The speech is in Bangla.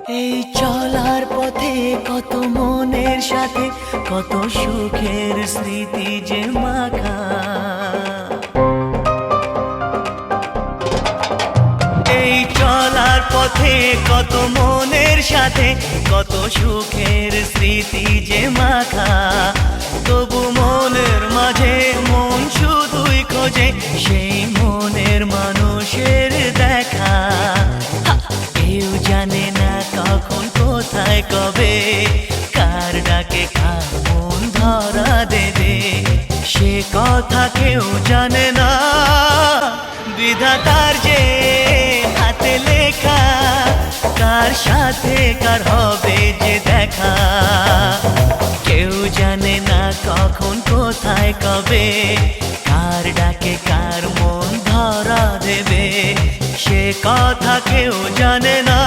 এই চলার পথে কত মনের সাথে কত সুখের স্মৃতি যে মাখা। এই চলার পথে কত মনের সাথে কত সুখের স্মৃতি যে মাখা। তবু মনের মাঝে মন শুধুই খোঁজে সেই মনের মানুষের দেখা। কেউ জানে না কখন কোথায় কবে কার ডাকে কার মন ধরা দেবে, সে কথা কেউ জানে না। বিধাতার যে হাতে লেখা কার সাথে কার হবে যে দেখা। কেউ জানে না কখন কোথায় কবে কার ডাকে কার মন ধরা দেবে, সে কথা কেউ জানে না।